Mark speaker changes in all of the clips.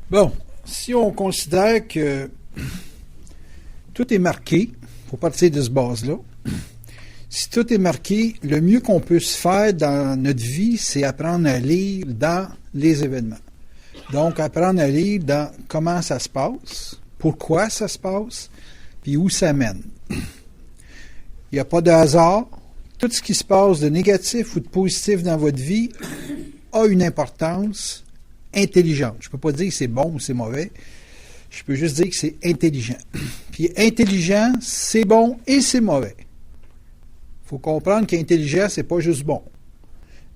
Speaker 1: Bon, si on considère que tout est marqué, il faut partir de ce base-là. Si tout est marqué, le mieux qu'on peut se faire dans notre vie, c'est apprendre à lire dans les événements. Donc, apprendre à lire dans comment ça se passe, pourquoi ça se passe, puis où ça mène. Il n'y a pas de hasard. Tout ce qui se passe de négatif ou de positif dans votre vie a une importance intelligente. Je ne peux pas dire que c'est bon ou c'est mauvais. Je peux juste dire que c'est intelligent. Puis intelligent, c'est bon et c'est mauvais. Il faut comprendre qu'intelligent, c'est pas juste bon.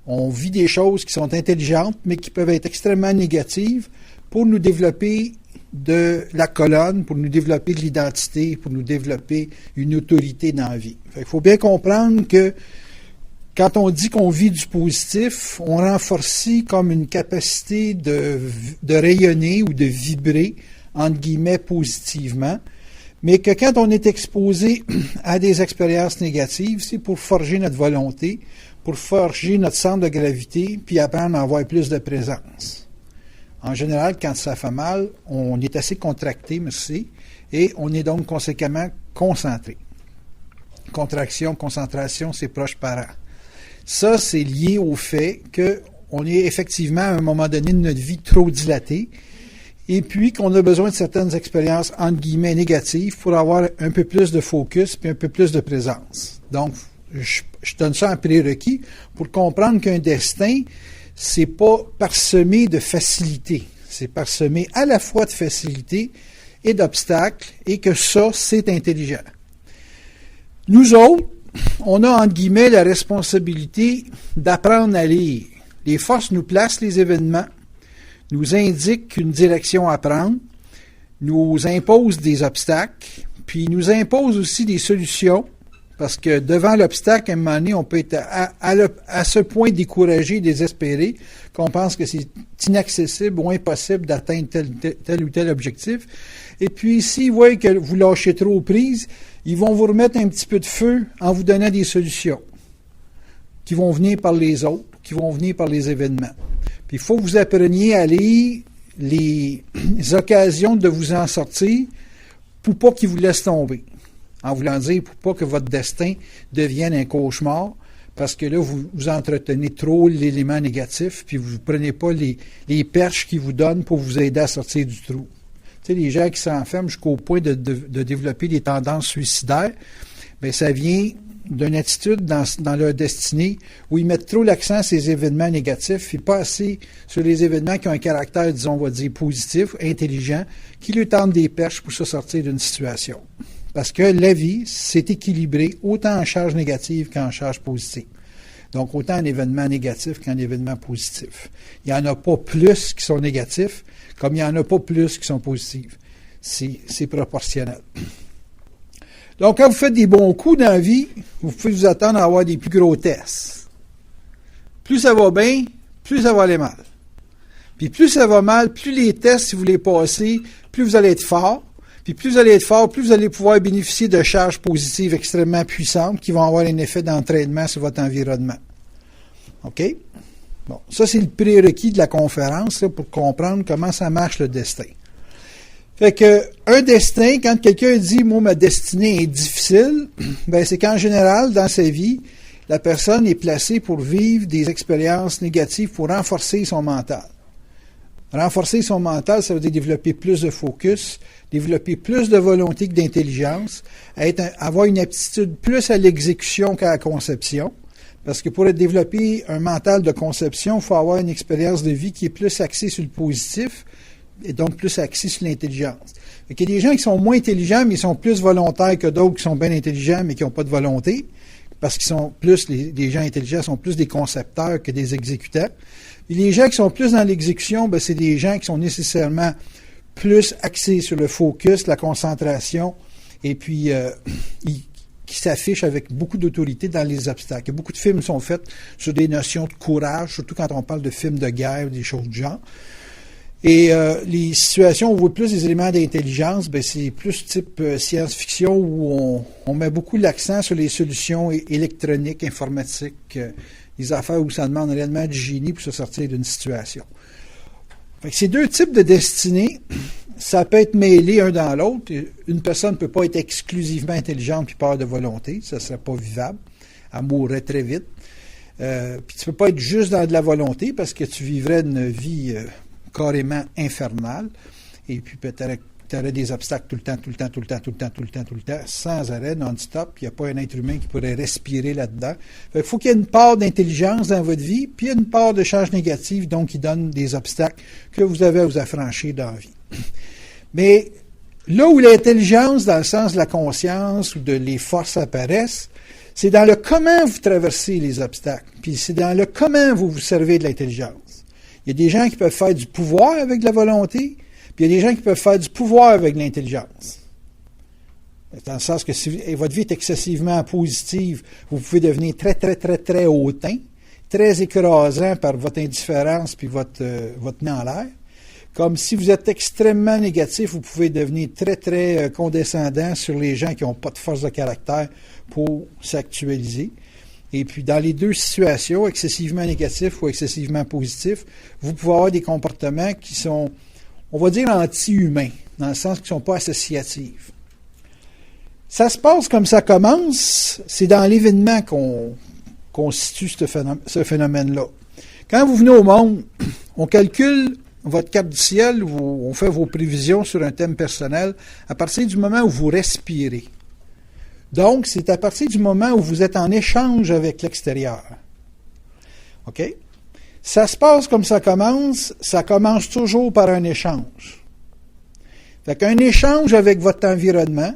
Speaker 1: On vit des choses qui sont intelligentes, mais qui peuvent être extrêmement négatives pour nous développer de la colonne, pour nous développer de l'identité, pour nous développer une autorité dans la vie. Il faut bien comprendre que quand on dit qu'on vit du positif, on renforce comme une capacité de rayonner ou de vibrer, entre guillemets, positivement, mais que quand on est exposé à des expériences négatives, c'est pour forger notre volonté, pour forger notre centre de gravité, puis apprendre à avoir plus de présence. En général, quand ça fait mal, on est assez contracté, merci, et on est donc conséquemment concentré. Contraction, concentration, c'est proche parent. Ça, c'est lié au fait qu'on est effectivement, à un moment donné de notre vie, trop dilaté, et puis qu'on a besoin de certaines expériences, entre guillemets, négatives pour avoir un peu plus de focus puis un peu plus de présence. Donc, je donne ça en prérequis pour comprendre qu'un destin, c'est pas parsemé de facilité. C'est parsemé à la fois de facilité et d'obstacles, et que ça, c'est intelligent. Nous autres, on a, entre guillemets, la responsabilité d'apprendre à lire. Les forces nous placent les événements, nous indiquent une direction à prendre, nous imposent des obstacles, puis nous imposent aussi des solutions, parce que devant l'obstacle, à un moment donné, on peut être à ce point découragé, désespéré, qu'on pense que c'est inaccessible ou impossible d'atteindre tel ou tel objectif. Et puis, s'ils voient que vous lâchez trop prise, ils vont vous remettre un petit peu de feu en vous donnant des solutions qui vont venir par les autres, qui vont venir par les événements. Puis, il faut que vous appreniez à lire les occasions de vous en sortir pour pas qu'ils vous laissent tomber. En voulant dire pour pas que votre destin devienne un cauchemar, parce que là, vous entretenez trop l'élément négatif, puis vous ne prenez pas les perches qu'ils vous donnent pour vous aider à sortir du trou. Tu sais, les gens qui s'enferment jusqu'au point de développer des tendances suicidaires, bien, ça vient d'une attitude dans leur destinée où ils mettent trop l'accent sur ces événements négatifs et pas assez sur les événements qui ont un caractère, disons, on va dire, positif, intelligent, qui lui tendent des perches pour se sortir d'une situation. Parce que la vie, c'est équilibré autant en charge négative qu'en charge positive. Donc, autant en événement négatif qu'en événement positif. Il n'y en a pas plus qui sont négatifs, comme il n'y en a pas plus qui sont positifs. C'est proportionnel. Donc, quand vous faites des bons coups dans la vie, vous pouvez vous attendre à avoir des plus gros tests. Plus ça va bien, plus ça va aller mal. Puis plus ça va mal, plus les tests, si vous les passez, plus vous allez être fort. Puis plus vous allez être fort, plus vous allez pouvoir bénéficier de charges positives extrêmement puissantes qui vont avoir un effet d'entraînement sur votre environnement. OK? Bon, ça, c'est le prérequis de la conférence là, pour comprendre comment ça marche le destin. Fait que un destin, quand quelqu'un dit « moi, ma destinée est difficile », ben c'est qu'en général, dans sa vie, la personne est placée pour vivre des expériences négatives pour renforcer son mental. Renforcer son mental, ça veut dire développer plus de focus, développer plus de volonté que d'intelligence, avoir une aptitude plus à l'exécution qu'à la conception. Parce que pour développer un mental de conception, il faut avoir une expérience de vie qui est plus axée sur le positif et donc plus axée sur l'intelligence. Il y a des gens qui sont moins intelligents, mais ils sont plus volontaires que d'autres qui sont bien intelligents, mais qui n'ont pas de volonté. Parce qu'ils sont plus, les gens intelligents sont plus des concepteurs que des exécutants. Et les gens qui sont plus dans l'exécution, ben, c'est des gens qui sont nécessairement plus axés sur le focus, la concentration, et puis qui s'affichent avec beaucoup d'autorité dans les obstacles. Il y a beaucoup de films qui sont faits sur des notions de courage, surtout quand on parle de films de guerre, des choses du genre. Et les situations où on voit plus des éléments d'intelligence, ben c'est plus type science-fiction où on met beaucoup l'accent sur les solutions électroniques, informatiques, les affaires où ça demande réellement du génie pour se sortir d'une situation. Fait que ces deux types de destinées, ça peut être mêlé un dans l'autre. Une personne ne peut pas être exclusivement intelligente puis peur de volonté. Ça ne serait pas vivable. Elle mourrait très vite. Puis tu ne peux pas être juste dans de la volonté parce que tu vivrais une vie carrément infernale. Et puis tu aurais des obstacles tout le temps, sans arrêt, non-stop. Il n'y a pas un être humain qui pourrait respirer là-dedans. Il faut qu'il y ait une part d'intelligence dans votre vie, puis il y a une part de charge négative, donc qui donne des obstacles que vous avez à vous affranchir dans la vie. Mais là où l'intelligence, dans le sens de la conscience ou de les forces apparaissent, c'est dans le comment vous traversez les obstacles, puis c'est dans le comment vous vous servez de l'intelligence. Il y a des gens qui peuvent faire du pouvoir avec la volonté, puis il y a des gens qui peuvent faire du pouvoir avec l'intelligence. Dans le sens que si votre vie est excessivement positive, vous pouvez devenir très hautain, très écrasant par votre indifférence puis votre nez en l'air. Comme si vous êtes extrêmement négatif, vous pouvez devenir très condescendant sur les gens qui n'ont pas de force de caractère pour s'actualiser. Et puis, dans les deux situations, excessivement négatif ou excessivement positif, vous pouvez avoir des comportements qui sont, on va dire, anti-humains, dans le sens qu'ils ne sont pas associatifs. Ça se passe comme ça commence, c'est dans l'événement qu'on constitue ce phénomène-là. Quand vous venez au monde, on calcule votre carte du ciel, on fait vos prévisions sur un thème personnel à partir du moment où vous respirez. Donc, c'est à partir du moment où vous êtes en échange avec l'extérieur. OK? Ça se passe comme ça commence toujours par un échange. Fait qu'un échange avec votre environnement,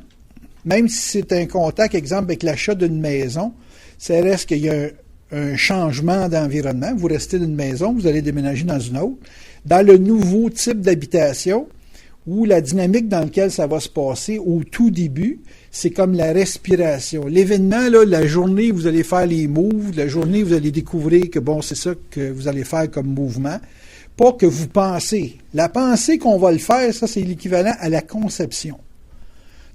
Speaker 1: même si c'est un contact, exemple, avec l'achat d'une maison, ça reste qu'il y a un changement d'environnement. Vous restez dans une maison, vous allez déménager dans une autre. Dans le nouveau type d'habitation, où la dynamique dans laquelle ça va se passer au tout début, c'est comme la respiration. L'événement, là, la journée, vous allez faire les moves, la journée, vous allez découvrir que, bon, c'est ça que vous allez faire comme mouvement. Pas que vous pensez. La pensée qu'on va le faire, ça, c'est l'équivalent à la conception.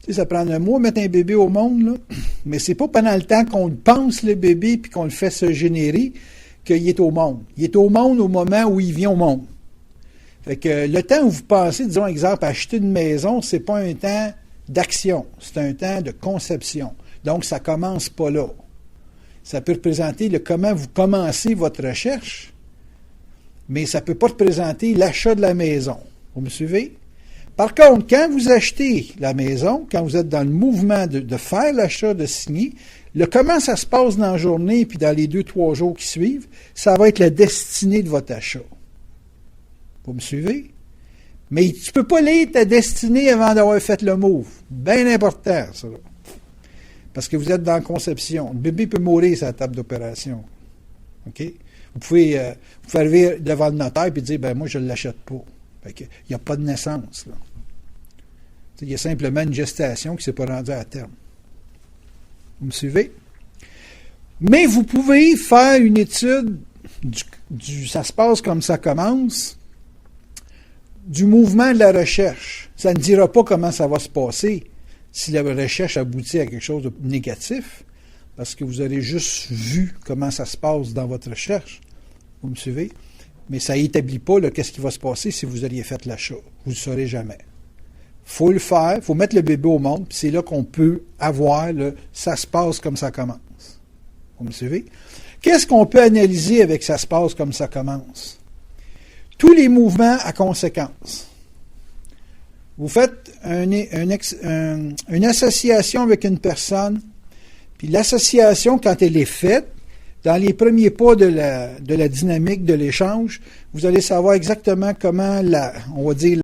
Speaker 1: Tu sais, ça prend un mois mettre un bébé au monde, là, mais c'est pas pendant le temps qu'on pense le bébé puis qu'on le fait se générer qu'il est au monde. Il est au monde au moment où il vient au monde. Fait que le temps où vous pensez, disons, exemple, acheter une maison, c'est pas un temps d'action, c'est un temps de conception. Donc, ça commence pas là. Ça peut représenter le comment vous commencez votre recherche, mais ça peut pas représenter l'achat de la maison. Vous me suivez? Par contre, quand vous achetez la maison, quand vous êtes dans le mouvement de faire l'achat, de signer, le comment ça se passe dans la journée puis dans les 2-3 jours qui suivent, ça va être la destinée de votre achat. Vous me suivez? Mais tu ne peux pas lire ta destinée avant d'avoir fait le move. Bien important, ça. Parce que vous êtes dans la conception. Le bébé peut mourir sur la table d'opération. OK? Vous pouvez arriver devant le notaire et dire, ben moi, je ne l'achète pas. Fait que, il n'y a pas de naissance, là. Il y a simplement une gestation qui ne s'est pas rendue à terme. Vous me suivez? Mais vous pouvez faire une étude ça se passe comme ça commence, du mouvement de la recherche. Ça ne dira pas comment ça va se passer si la recherche aboutit à quelque chose de négatif, parce que vous aurez juste vu comment ça se passe dans votre recherche. Vous me suivez? Mais ça n'établit pas qu'est-ce qui va se passer si vous auriez fait l'achat. Vous ne le saurez jamais. Il faut le faire, il faut mettre le bébé au monde, puis c'est là qu'on peut avoir ça se passe comme ça commence. Vous me suivez? Qu'est-ce qu'on peut analyser avec ça se passe comme ça commence? Tous les mouvements à conséquence. Vous faites une association avec une personne, puis l'association, quand elle est faite, dans les premiers pas de la dynamique de l'échange, vous allez savoir exactement comment on va dire,